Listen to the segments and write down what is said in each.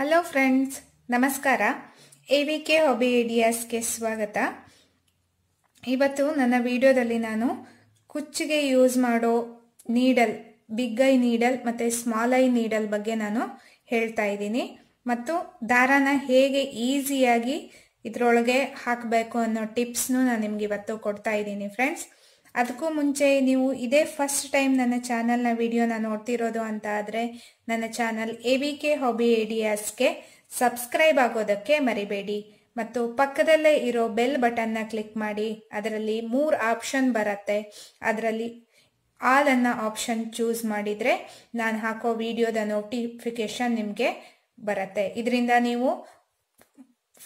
Hello friends, ನಮಸ್ಕಾರ. AVK hobby ಐಡಿಯಾಸ್ಗೆ ಸ್ವಾಗತ. ಇವತ್ತು ನನ್ನ ವಿಡಿಯೋದಲ್ಲಿ ನಾನು ಕುಚ್ಚಿಗೆ ಯೂಸ್ ಮಾಡೋ ನೀಡಲ್, ಬಿಗ್ ಐ ನೀಡಲ್ ಮತ್ತು ಸ್ಮಾಲ್ ಐ ನೀಡಲ್ ಬಗ್ಗೆ ನಾನು ಹೇಳ್ತಾ ಇದ್ದೀನಿ. ಮತ್ತು ದಾರಾನ ಹೇಗೆ ಈಸಿಯಾಗಿ ಇದರೊಳಗೆ ಹಾಕಬೇಕು ಅನ್ನೋ ಟಿಪ್ಸ್ನು ನಾನು ನಿಮ್ಗೆ ಇವತ್ತು ಕೊಡ್ತಾ ಇದ್ದೀನಿ ಫ್ರೆಂಡ್ಸ್. ಅದಕ್ಕೂ ಮುಂಚೆ ನೀವು ಇದೇ ಫಸ್ಟ್ ಟೈಮ್ ನನ್ನ ಚಾನಲ್ನ ವಿಡಿಯೋನ ನೋಡ್ತಿರೋದು ಅಂತ ಆದರೆ ನನ್ನ ಚಾನಲ್ AVK ಹಾಬಿ ಐಡಿಯಾಸ್ಗೆ ಸಬ್ಸ್ಕ್ರೈಬ್ ಆಗೋದಕ್ಕೆ ಮರಿಬೇಡಿ. ಮತ್ತು ಪಕ್ಕದಲ್ಲೇ ಇರೋ ಬೆಲ್ ಬಟನ್ನ ಕ್ಲಿಕ್ ಮಾಡಿ. ಅದರಲ್ಲಿ 3 ಆಪ್ಷನ್ ಬರುತ್ತೆ. ಅದರಲ್ಲಿ ಆಲ್ ಅನ್ನೋ ಆಪ್ಷನ್ ಚೂಸ್ ಮಾಡಿದರೆ ನಾನು ಹಾಕೋ ವಿಡಿಯೋದ ನೋಟಿಫಿಕೇಶನ್ ನಿಮಗೆ ಬರುತ್ತೆ. ಇದರಿಂದ ನೀವು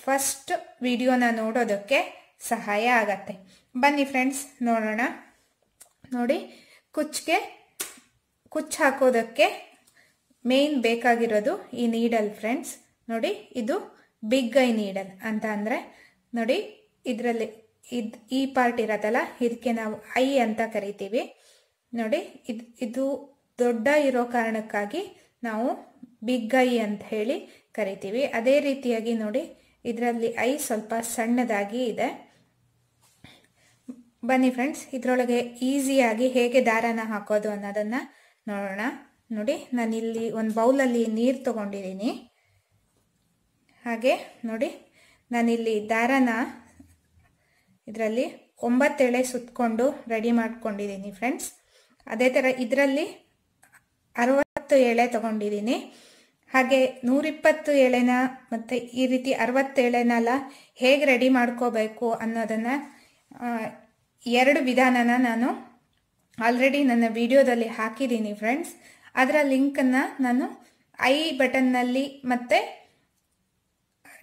ಫಸ್ಟ್ ವಿಡಿಯೋನ ನೋಡೋದಕ್ಕೆ ಸಹಾಯ ಆಗತ್ತೆ. ಬನ್ನಿ ಫ್ರೆಂಡ್ಸ್, ನೋಡೋಣ. ನೋಡಿ, ಕುಚ್ಚು ಹಾಕೋದಕ್ಕೆ ಮೇನ್ ಬೇಕಾಗಿರೋದು ಈ ನೀಡಲ್ ಫ್ರೆಂಡ್ಸ್. ನೋಡಿ, ಇದು ಬಿಗ್ ಐ ನೀಡಲ್ ಅಂತ ಅಂದರೆ ನೋಡಿ, ಇದರಲ್ಲಿ ಈ ಪಾರ್ಟ್ ಇರತ್ತಲ್ಲ, ಇದಕ್ಕೆ ನಾವು ಐ ಅಂತ ಕರಿತೀವಿ. ನೋಡಿ, ಇದು ದೊಡ್ಡ ಇರೋ ಕಾರಣಕ್ಕಾಗಿ ನಾವು ಬಿಗ್ ಐ ಅಂತ ಹೇಳಿ ಕರಿತೀವಿ. ಅದೇ ರೀತಿಯಾಗಿ ನೋಡಿ, ಇದರಲ್ಲಿ ಐ ಸ್ವಲ್ಪ ಸಣ್ಣದಾಗಿ ಇದೆ. ಬನ್ನಿ ಫ್ರೆಂಡ್ಸ್, ಇದರೊಳಗೆ ಈಸಿಯಾಗಿ ಹೇಗೆ ದಾರಾನ ಹಾಕೋದು ಅನ್ನೋದನ್ನು ನೋಡೋಣ. ನೋಡಿ, ನಾನಿಲ್ಲಿ ಒಂದು ಬೌಲಲ್ಲಿ ನೀರು ತಗೊಂಡಿದ್ದೀನಿ. ಹಾಗೆ ನೋಡಿ, ನಾನಿಲ್ಲಿ ದಾರಾನ ಇದರಲ್ಲಿ 9 ಎಳೆ ಸುತ್ತಕೊಂಡು ರೆಡಿ ಮಾಡ್ಕೊಂಡಿದ್ದೀನಿ ಫ್ರೆಂಡ್ಸ್. ಅದೇ ಥರ ಇದರಲ್ಲಿ 60 ಎಳೆ ತಗೊಂಡಿದ್ದೀನಿ. ಹಾಗೆ 120 ಎಳೆನ ಮತ್ತು ಈ ರೀತಿ 60 ಎಳೆನೆಲ್ಲ ಹೇಗೆ ರೆಡಿ ಮಾಡ್ಕೋಬೇಕು ಅನ್ನೋದನ್ನು 2 ವಿಧಾನನ ನಾನು ಆಲ್ರೆಡಿ ನನ್ನ ವಿಡಿಯೋದಲ್ಲಿ ಹಾಕಿದ್ದೀನಿ ಫ್ರೆಂಡ್ಸ್. ಅದರ ಲಿಂಕನ್ನು ನಾನು ಐ ಬಟನ್ನಲ್ಲಿ ಮತ್ತು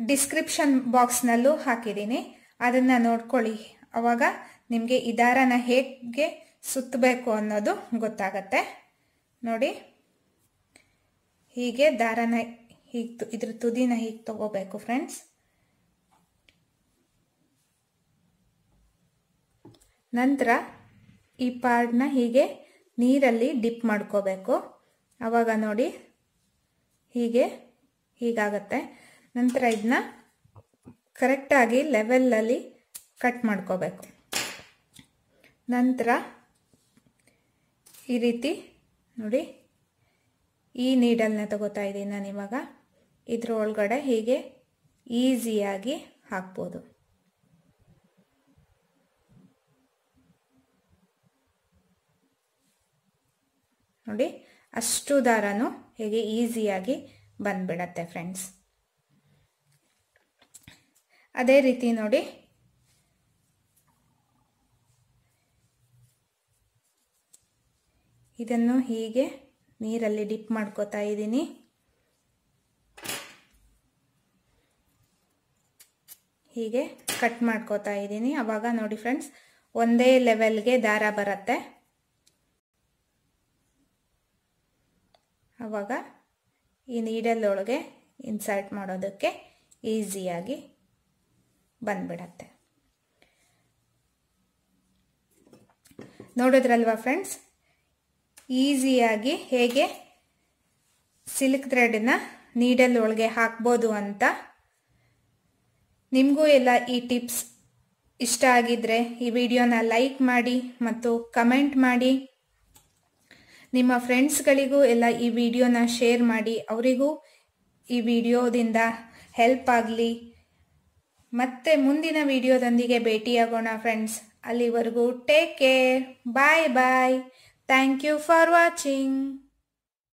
ಡಿಸ್ಕ್ರಿಪ್ಷನ್ ಬಾಕ್ಸ್ನಲ್ಲೂ ಹಾಕಿದ್ದೀನಿ. ಅದನ್ನು ನೋಡ್ಕೊಳ್ಳಿ. ಆವಾಗ ನಿಮಗೆ ಈ ದಾರಾನ ಹೇಗೆ ಸುತ್ತಬೇಕು ಅನ್ನೋದು ಗೊತ್ತಾಗತ್ತೆ. ನೋಡಿ, ಹೀಗೆ ದಾರಾನ ಹೀಗೆ ಇದ್ರ ತುದಿನ ಹೀಗೆ ತಗೋಬೇಕು ಫ್ರೆಂಡ್ಸ್. ನಂತರ ಈ ಪಾರ್ಟ್ನ ಹೀಗೆ ನೀರಲ್ಲಿ ಡಿಪ್ ಮಾಡ್ಕೋಬೇಕು. ಆವಾಗ ನೋಡಿ ಹೀಗಾಗತ್ತೆ. ನಂತರ ಇದನ್ನ ಕರೆಕ್ಟಾಗಿ ಲೆವೆಲಲ್ಲಿ ಕಟ್ ಮಾಡ್ಕೋಬೇಕು. ನಂತರ ಈ ರೀತಿ ನೋಡಿ, ಈ ನೀಡಲ್ನ ತಗೋತಾ ಇದ್ದೀನಿ ನಾನು ಇವಾಗ. ಇದ್ರ ಒಳಗಡೆ ಹೀಗೆ ಈಸಿಯಾಗಿ ಹಾಕ್ಬೋದು. ನೋಡಿ, ಅಷ್ಟು ದಾರನೂ ಹೇಗೆ ಈಸಿಯಾಗಿ ಬಂದ್ಬಿಡತ್ತೆ ಫ್ರೆಂಡ್ಸ್. ಅದೇ ರೀತಿ ನೋಡಿ, ಇದನ್ನು ಹೀಗೆ ನೀರಲ್ಲಿ ಡಿಪ್ ಮಾಡ್ಕೋತಾ ಇದ್ದೀನಿ. ಹೀಗೆ ಕಟ್ ಮಾಡ್ಕೋತಾ ಇದ್ದೀನಿ. ಅವಾಗ ನೋಡಿ ಫ್ರೆಂಡ್ಸ್, ಒಂದೇ ಲೆವೆಲ್ಗೆ ದಾರ ಬರುತ್ತೆ. ಆವಾಗ ಈ ನೀಡಲ್ ಒಳಗೆ ಇನ್ಸರ್ಟ್ ಮಾಡೋದಕ್ಕೆ ಈಸಿಯಾಗಿ ಬಂದ್ಬಿಡತ್ತೆ. ನೋಡಿದ್ರಲ್ವಾ ಫ್ರೆಂಡ್ಸ್, ಈಸಿಯಾಗಿ ಹೇಗೆ ಸಿಲ್ಕ್ ಥ್ರೆಡನ್ನ ನೀಡಲ್ ಒಳಗೆ ಹಾಕ್ಬೋದು ಅಂತ. ನಿಮಗೂ ಎಲ್ಲ ಈ ಟಿಪ್ಸ್ ಇಷ್ಟ ಆಗಿದ್ರೆ ಈ ವಿಡಿಯೋನ ಲೈಕ್ ಮಾಡಿ ಮತ್ತು ಕಮೆಂಟ್ ಮಾಡಿ. ನಿಮ್ಮ ಫ್ರೆಂಡ್ಸ್ಗಳಿಗೂ ಎಲ್ಲ ಈ ವಿಡಿಯೋನ ಶೇರ್ ಮಾಡಿ. ಅವರಿಗೂ ಈ ವಿಡಿಯೋದಿಂದ ಹೆಲ್ಪ್ ಆಗಲಿ. ಮತ್ತೆ ಮುಂದಿನ ವಿಡಿಯೋದೊಂದಿಗೆ ಭೇಟಿಯಾಗೋಣ ಫ್ರೆಂಡ್ಸ್. ಅಲ್ಲಿವರೆಗೂ take care. Bye bye. Thank you for watching.